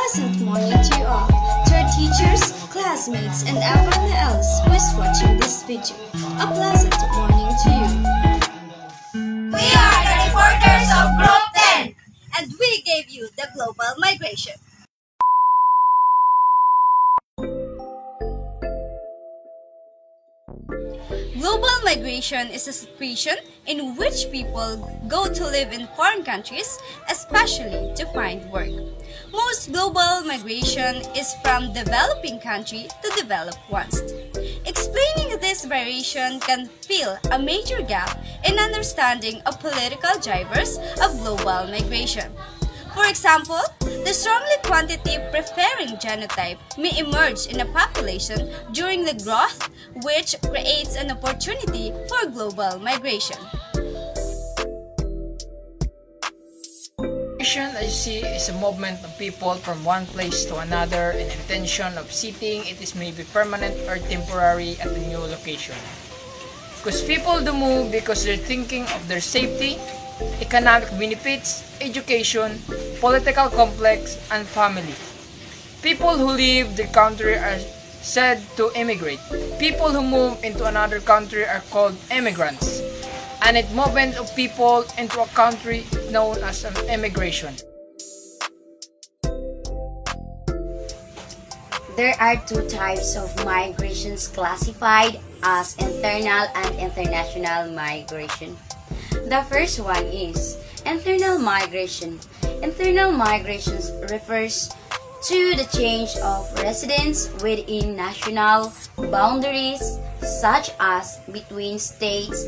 pleasant morning to you all, to our teachers, classmates, and everyone else who is watching this video. A pleasant morning to you. We are the reporters of Group 10, and we gave you the global migration. Global migration is a situation in which people go to live in foreign countries, especially to find work. Most global migration is from developing country to developed ones. Explaining this variation can fill a major gap in understanding of political drivers of global migration. For example, the strongly quantity-preferring genotype may emerge in a population during the growth, which creates an opportunity for global migration. Migration, as you see, is a movement of people from one place to another in intention of seeking it is maybe permanent or temporary at a new location. Because people do move because they're thinking of their safety, economic benefits, education, political complex, and family. People who leave the country are said to immigrate. People who move into another country are called immigrants. And a movement of people into a country known as an immigration. There are two types of migrations classified as internal and international migration. The first one is internal migration. Internal migration refers to the change of residence within national boundaries, such as between states,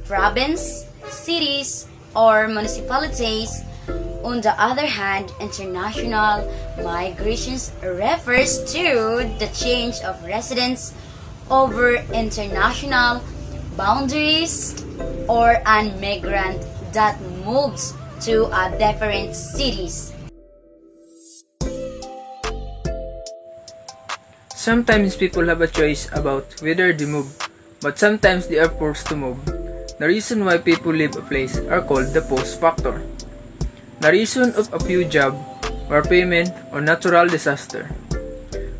provinces, cities, or municipalities. On the other hand, international migrations refers to the change of residence over international boundaries or an migrant that moves to a different cities. Sometimes people have a choice about whether they move, but sometimes they are forced to move. The reason why people leave a place are called the post factor. The reason of a few job, or payment, or natural disaster.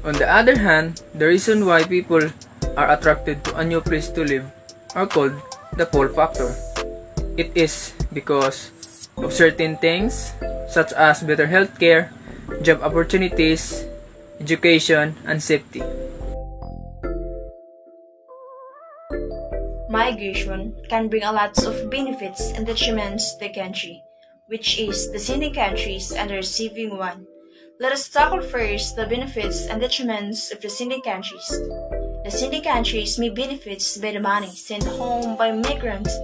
On the other hand, the reason why people are attracted to a new place to live are called the pull factor. It is because of certain things such as better healthcare, job opportunities, education, and safety. Migration can bring a lot of benefits and detriments to the country, which is the sending countries and the receiving one. Let us tackle first the benefits and detriments of the sending countries. The sending countries may benefit by the money sent home by migrants,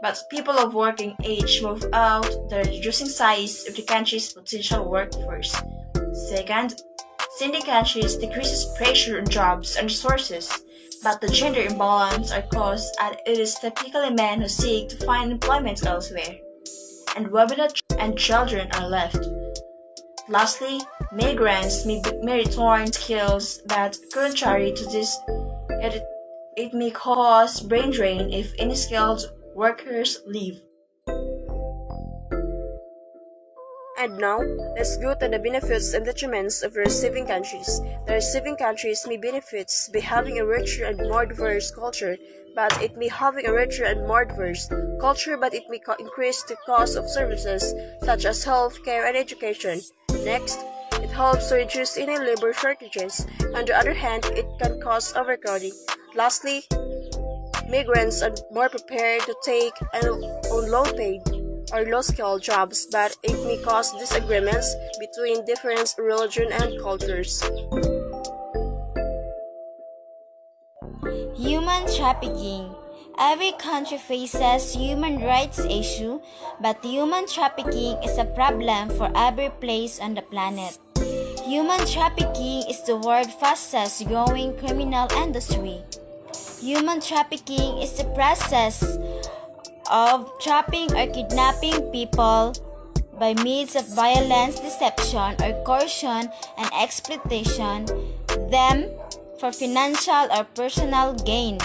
but people of working age move out, the reducing size of the country's potential workforce. Second, sending countries decreases pressure on jobs and resources, but the gender imbalance are caused as it is typically men who seek to find employment elsewhere, and women and children are left. Lastly, migrants may return skills, but contrary to this, it may cause brain drain if any skilled workers leave. And now, let's go to the benefits and detriments of the receiving countries. The receiving countries may benefit by having a richer and more diverse culture, but it may having a richer and more diverse culture, but it may increase the cost of services such as health care and education. Next, it helps to reduce any labor shortages. On the other hand, it can cause overcrowding. Lastly, migrants are more prepared to take on low-paid or low-skilled jobs, but it may cause disagreements between different religions and cultures. Human trafficking. Every country faces human rights issue, but human trafficking is a problem for every place on the planet. Human trafficking is the world's fastest growing criminal industry. Human trafficking is the process of trapping or kidnapping people by means of violence, deception, or coercion and exploitation them for financial or personal gain.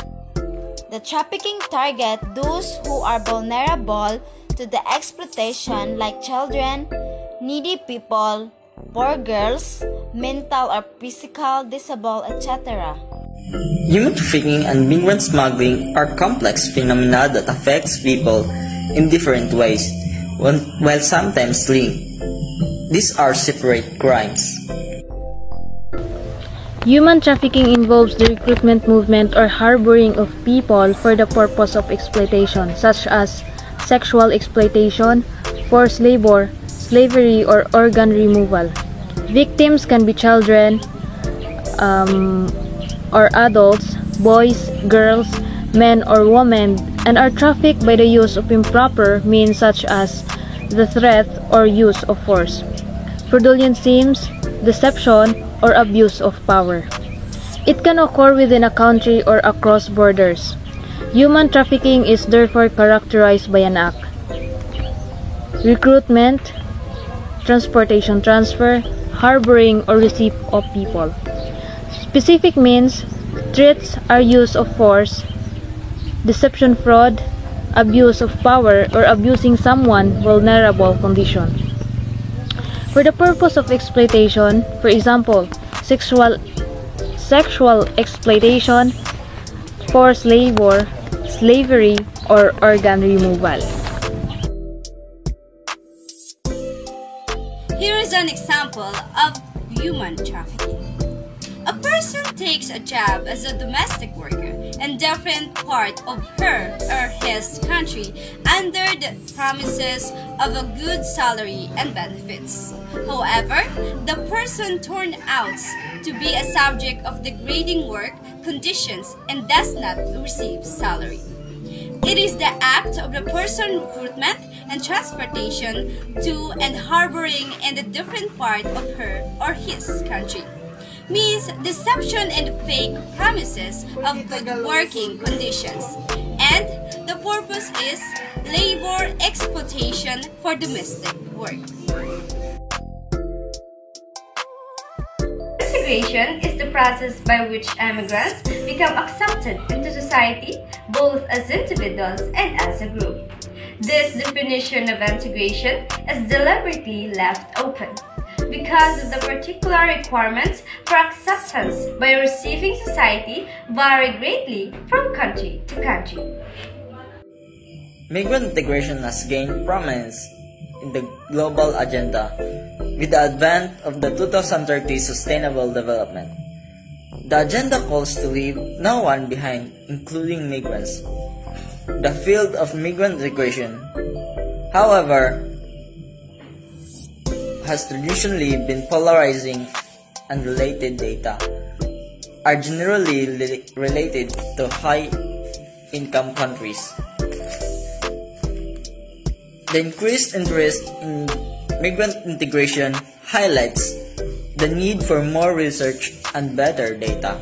The trafficking target those who are vulnerable to the exploitation like children, needy people, poor girls, mental or physical disabled, etc. Human trafficking and migrant smuggling are complex phenomena that affects people in different ways, while sometimes linked. These are separate crimes. Human trafficking involves the recruitment, movement, or harboring of people for the purpose of exploitation, such as sexual exploitation, forced labor, slavery, or organ removal. Victims can be children or adults, boys, girls, men, or women, and are trafficked by the use of improper means such as the threat or use of force, fraudulent schemes, deception, or abuse of power. It can occur within a country or across borders. Human trafficking is therefore characterized by an act: recruitment, transportation, transfer, harboring, or receipt of people. Specific means: threats are use of force, deception, fraud, abuse of power, or abusing someone's vulnerable condition. For the purpose of exploitation, for example, sexual exploitation, forced labor, slavery, or organ removal. Here is an example of human trafficking. A person takes a job as a domestic worker in different part of her or his country under the promises of a good salary and benefits. However, the person turned out to be a subject of degrading work conditions and does not receive salary. It is the act of the person recruitment and transportation to and harboring in the different part of her or his country. Means deception and fake promises of good working conditions. And the purpose is labor exploitation for domestic work. Integration is the process by which immigrants become accepted into society both as individuals and as a group. This definition of integration is deliberately left open because of the particular requirements for acceptance by receiving society vary greatly from country to country. Migrant integration has gained prominence in the global agenda with the advent of the 2030 Sustainable Development. The agenda calls to leave no one behind, including migrants. The field of migrant integration, however, has traditionally been polarizing, and related data are generally related to high-income countries. The increased interest in migrant integration highlights the need for more research and better data.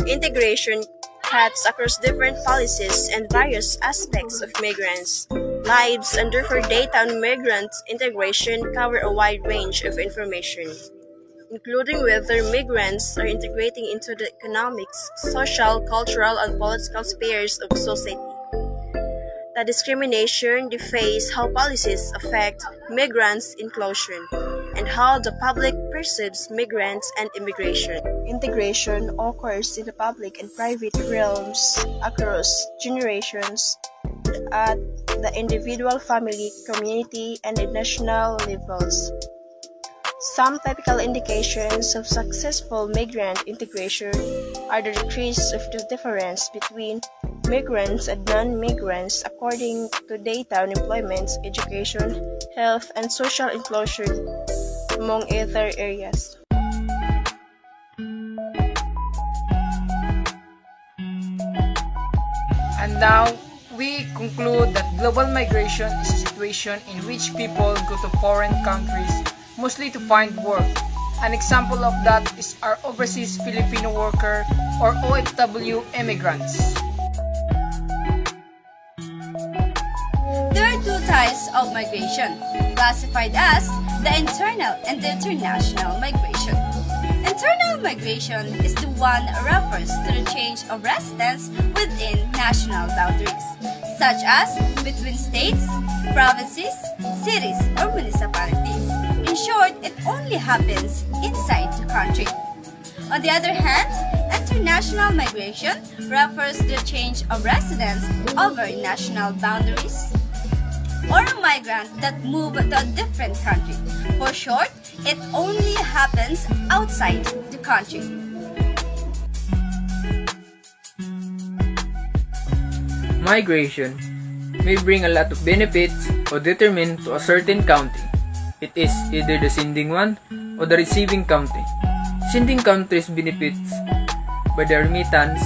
Integration cuts across different policies and various aspects of migrants' lives, and therefore data on migrant integration cover a wide range of information, including whether migrants are integrating into the economics, social, cultural, and political spheres of society. The discrimination they face, how policies affect migrants' inclusion, and how the public perceives migrants and immigration. Integration occurs in the public and private realms across generations at the individual, family, community, and the national levels. Some typical indications of successful migrant integration are the decrease of the difference between migrants and non-migrants according to data on employment, education, health, and social inclusion, among other areas. And now, we conclude that global migration is a situation in which people go to foreign countries mostly to find work. An example of that is our overseas Filipino worker or OFW immigrants. There are two types of migration, classified as the internal and the international migration. Internal migration is the one that refers to the change of residence within national boundaries, such as between states, provinces, cities, or municipalities. In short, it only happens inside the country. On the other hand, international migration refers to the change of residence over national boundaries, or a migrant that move to a different country. For short, it only happens outside the country. Migration may bring a lot of benefits or determine to a certain county. It is either the sending one or the receiving county. Sending countries benefits by the remittance,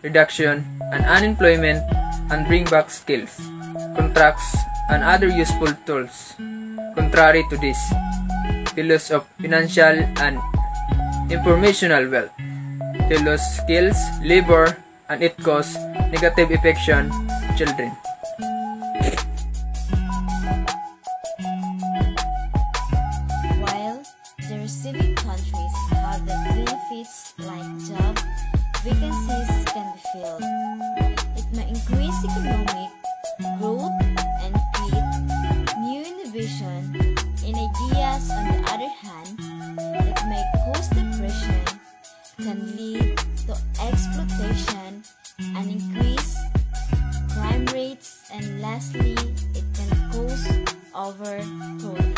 reduction, and unemployment, and bring back skills, contracts, and other useful tools. Contrary to this, the loss of financial and informational wealth, the loss skills, labor, and it causes negative effects on children. While the receiving countries have the benefits like job, vacancies can be filled. It may increase economic growth and create new innovation and ideas. On the other hand, it may cause depression, can lead to exploitation and increase crime rates, and lastly, it can cause overcrowding.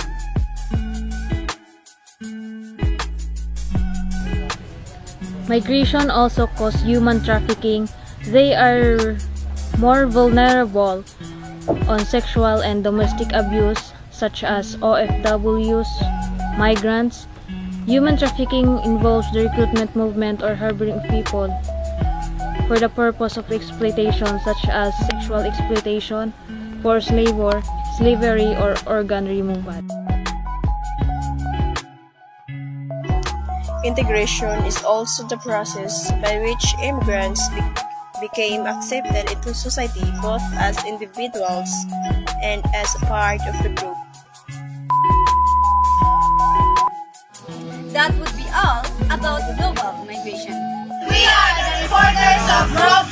Migration also causes human trafficking. They are more vulnerable on sexual and domestic abuse, such as OFWs, migrants. Human trafficking involves the recruitment, movement, or harboring people for the purpose of exploitation, such as sexual exploitation, forced labor, slavery, or organ removal. Integration is also the process by which immigrants became accepted into society both as individuals and as a part of the group. That would be all about global migration. We are the reporters of World